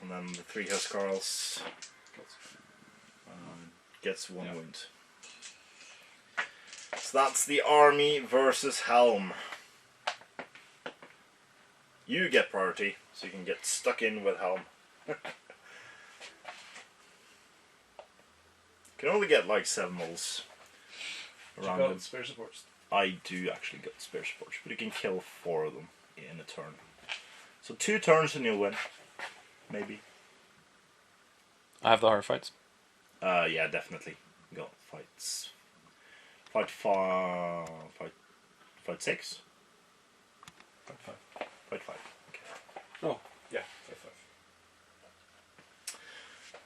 And then the 3 Huskarls gets 1 wound. So that's the army versus Helm. You get priority, so you can get stuck in with Helm. Can only get like 7 models around him. Spare supports. I do actually get spare supports, but you can kill 4 of them in a turn. So 2 turns and you'll win. Maybe. I have the higher fights. Yeah, definitely. Got fights. Fight 5. Fight 6? Fight 5. Fight 5. Okay. Oh, yeah, fight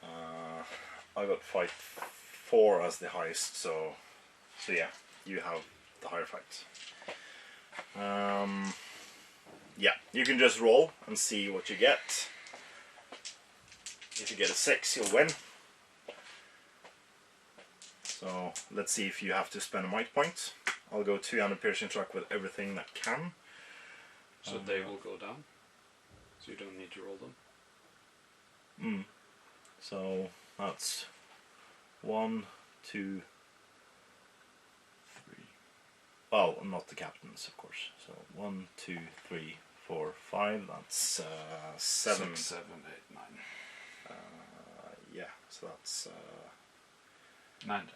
5. I got fight 4 as the highest, so yeah, you have the higher fights. Yeah, you can just roll and see what you get. If you get a 6, you'll win. So let's see if you have to spend a might point. I'll go 200 piercing strike with everything that can. So they will go down. So you don't need to roll them. So that's 1, 2, 3. Oh, not the captains, of course. So 1, 2, 3, 4, 5. That's 7. 6, 7, 8, 9. Yeah, so that's 9 dice.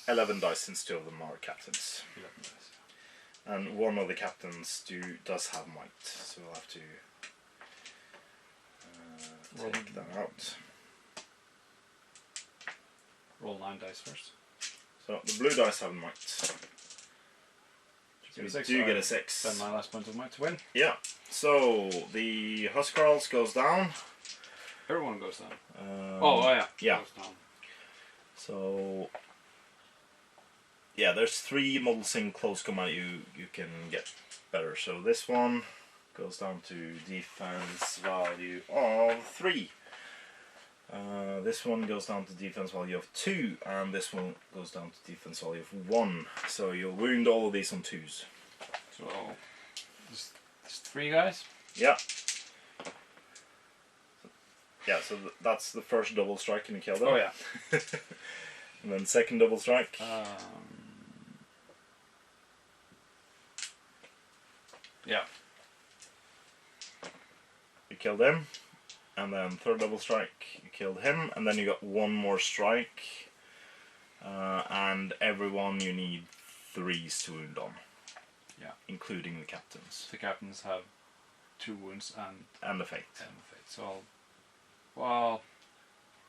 11 dice since 2 of them are captains. 11 dice. And one of the captains does have might, so we'll have to take that out. Roll 9 dice first. So the blue dice have might. So we do get a 6. Spend my last point of might to win. Yeah. So the Huskarls goes down. Everyone goes down. Yeah. Goes down. So yeah, there's 3 models in close combat you can get better. So this one goes down to defense value of 3. This one goes down to defense value of 2, and this one goes down to defense value of 1. So you'll wound all of these on 2s. So there's 3 guys. Yeah. Yeah, so that's the first double strike and you kill them. Oh yeah. And then second double strike. Yeah. You killed him. And then third double strike, you killed him. And then you got 1 more strike. And everyone you need 3s to wound on. Yeah. Including the captains. The captains have 2 wounds And the fate. So well.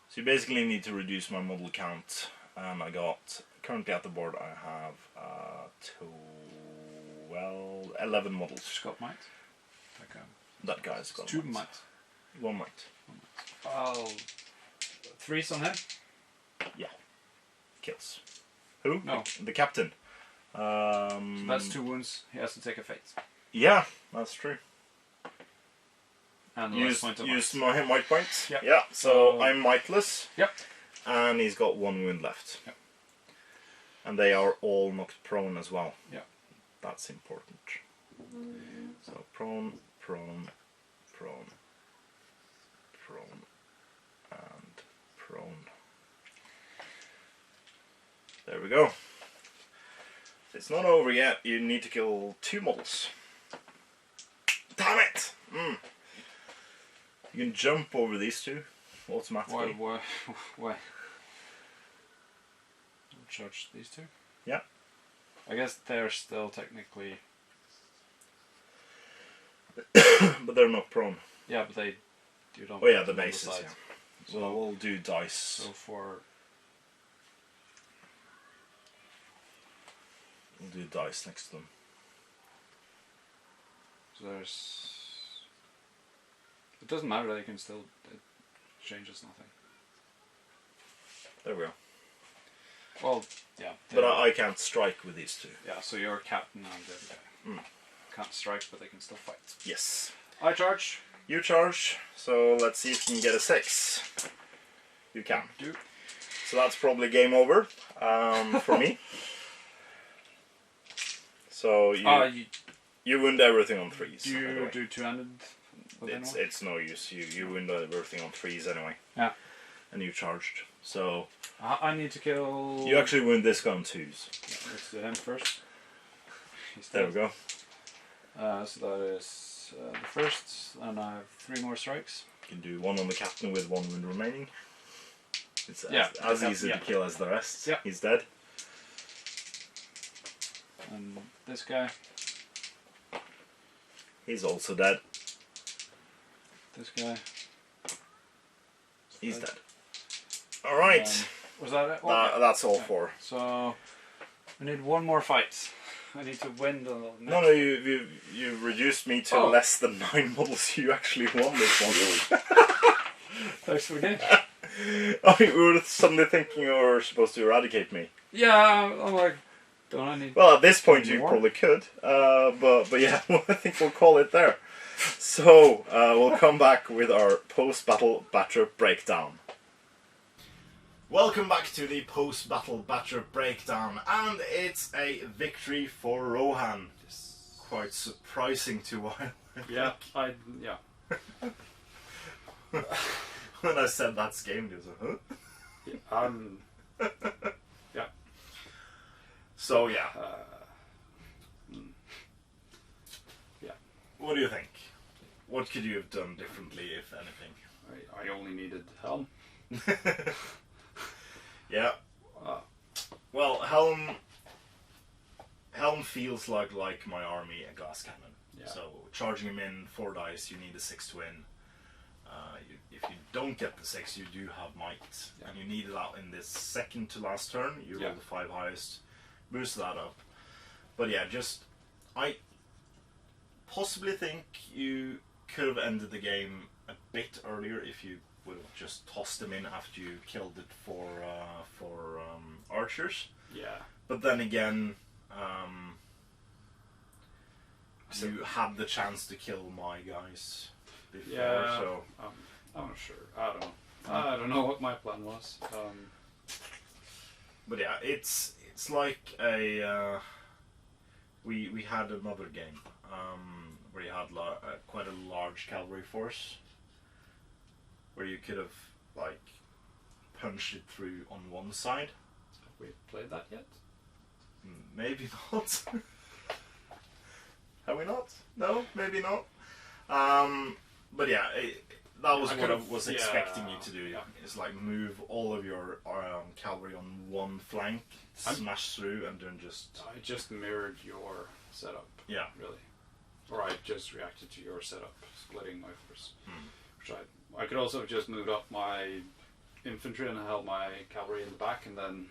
So you basically need to reduce my model count. And I got, currently at the board I have 11 models. Just got might. That guy's got 2 might. might. 1 might. Well, 3's on him. Yeah. Kills. Who? No. The captain. So that's 2 wounds. He has to take a fate. Yeah, that's true. And the Use last point of my might points. Yep. Yeah. So I'm mightless. Yep. And he's got 1 wound left. Yep. And they are all knocked prone as well. Yeah. That's important. So prone, prone, prone, prone, and prone. There we go. It's not over yet. You need to kill 2 models. Damn it! You can jump over these 2 automatically. Why? Charge these 2? Yeah. I guess they're still technically. But they're not prone. Yeah, but they do not. Oh yeah, the bases. Yeah. So Well, we'll do dice. So We'll do dice next to them. So there's. It doesn't matter. They can still. It changes nothing. There we go. Well, yeah. But I can't strike with these 2. Yeah, so you're captain and the other guy. Can't strike, but they can still fight. Yes. I charge. You charge. So let's see if you can get a 6. You can. Do. So that's probably game over for me. So you wound everything on 3s. Do you do 2-handed? It's no use. You wound everything on 3s anyway. Yeah. And you charged. So I need to kill. you actually wound this guy on 2s. Yeah, let's do him first. There we go. So that is the first, and I have 3 more strikes. You can do 1 on the captain with 1 wound remaining. It's as easy to kill as the rest. Yeah. He's dead. And this guy. He's also dead. This guy. He's dead. Alright. Was that it? Okay. That's all 4. So I need 1 more fight. I need to win the next. No, you reduced me to less than 9 models. You actually won this one. Thanks for the game. Oh, you were suddenly thinking you were supposed to eradicate me. Yeah, I'm like, don't I need... Well, at this point you probably could. But yeah, I think we'll call it there. So, we'll come back with our post-battle Batcher breakdown. Welcome back to the post-battle Batcher breakdown, and it's a victory for Rohan. Quite surprising to while. Yeah, When I said that's game, you was like, huh? Yeah. So yeah. Yeah. what do you think? What could you have done differently, if anything? I only needed Helm. Yeah. Well, Helm feels like my army a glass cannon. Yeah. So charging him in 4 dice, you need a 6 to win. If you don't get the 6, you do have might, and you need it out in this second to last turn. You roll the 5 highest, boost that up. But yeah, I possibly think you could have ended the game a bit earlier if you would have just tossed them in after you killed it for archers. Yeah. But then again, you had the chance to kill my guys before. Yeah. So I'm not sure. I don't know. I don't know what my plan was. But yeah, it's like a we had another game where you had quite a large cavalry force, where you could have like punched it through on one side. Have we played that yet? Maybe not. Have we not? No, maybe not. But yeah, that was what I was expecting you to do. Yeah. Is like move all of your cavalry on one flank, smash through, and then just. I just mirrored your setup. Yeah. Really. Or I just reacted to your setup, splitting my force. Which I could also have just moved up my infantry and held my cavalry in the back, and then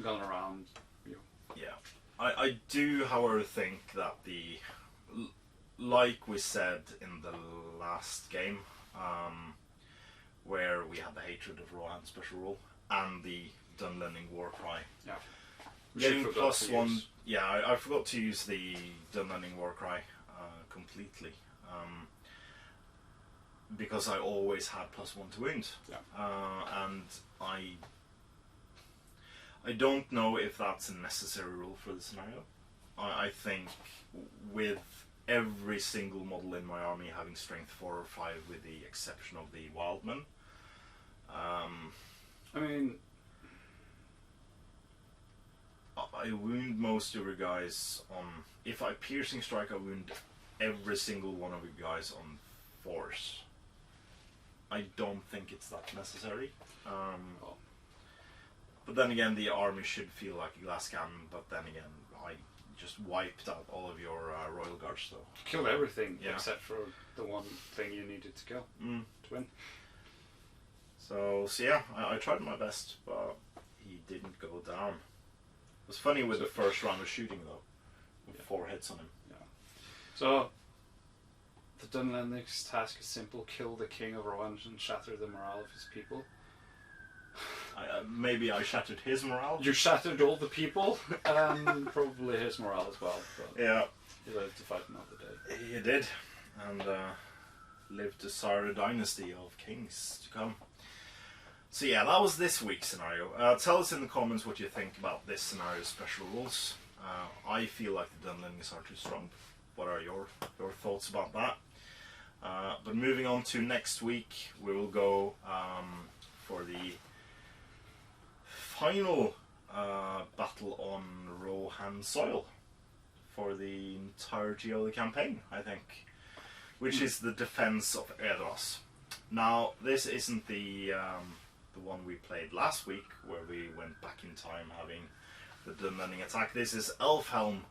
gone around. Yeah. I do, however, think that like we said in the last game, where we had the hatred of Rohan special rule and the Dunlending war cry. Yeah. Getting +1. Yeah, I forgot to use the Dunlending war cry completely. Because I always had +1 to wound. Yeah. And I don't know if that's a necessary rule for the scenario. I think with every single model in my army having strength 4 or 5, with the exception of the Wildman. I mean, I wound most of your guys on. If I piercing strike, I wound every single one of you guys on force. I don't think it's that necessary. But then again, the army should feel like a glass cannon. But then again, I just wiped out all of your royal guards, though. Killed everything except for the one thing you needed to kill to win. So yeah, I tried my best, but he didn't go down. It was funny with the first round of shooting, though, with 4 hits on him. Yeah. So the Dunlendings' task is simple: kill the king of Rohan and shatter the morale of his people. Maybe I shattered his morale. You shattered all the people, and probably his morale as well. But yeah. He lived to fight another day. He did, and lived to sire a dynasty of kings to come. So yeah, that was this week's scenario. Tell us in the comments what you think about this scenario's special rules. I feel like the Dunlendings are too strong. What are your thoughts about that? But moving on to next week, we will go for the final battle on Rohan soil for the entirety of the campaign, I think, which is the defense of Edras. Now, this isn't the one we played last week, where we went back in time having the Dunlending attack. This is Helm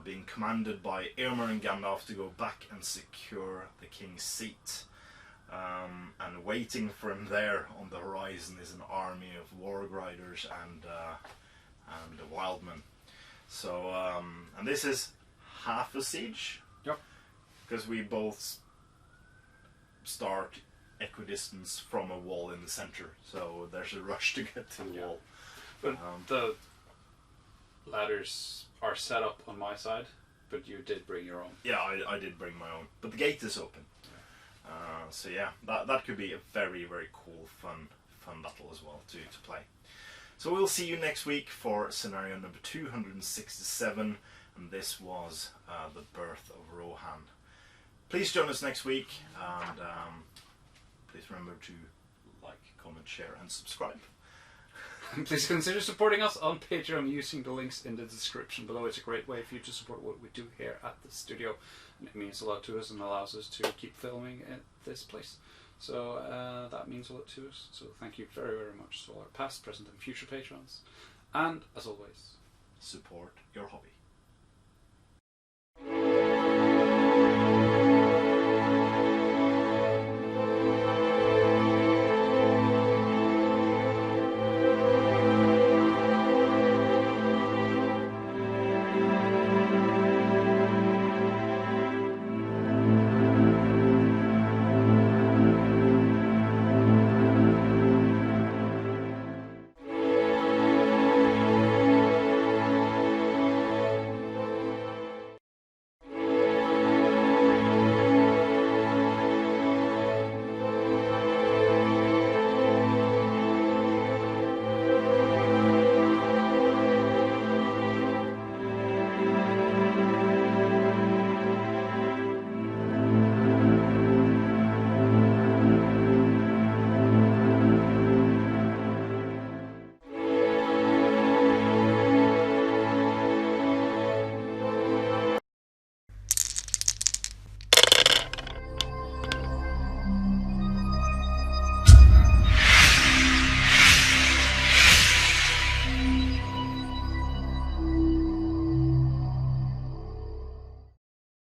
being commanded by Eomer and Gandalf to go back and secure the king's seat. And waiting for him there on the horizon is an army of warg riders and wildmen. So, and this is half a siege. Yep. Because we both start equidistance from a wall in the center, so there's a rush to get to the wall. But the ladders are set up on my side, but you did bring your own. Yeah, I did bring my own, but the gate is open. So yeah, that could be a very, very cool, fun battle as well to play. So we'll see you next week for scenario number 267, and this was the birth of Rohan. Please join us next week, and please remember to like, comment, share, and subscribe. Please consider supporting us on Patreon using the links in the description below. It's a great way for you to support what we do here at the studio. And it means a lot to us and allows us to keep filming at this place. So that means a lot to us. So thank you very, very much to all our past, present and future patrons. And as always, support your hobby.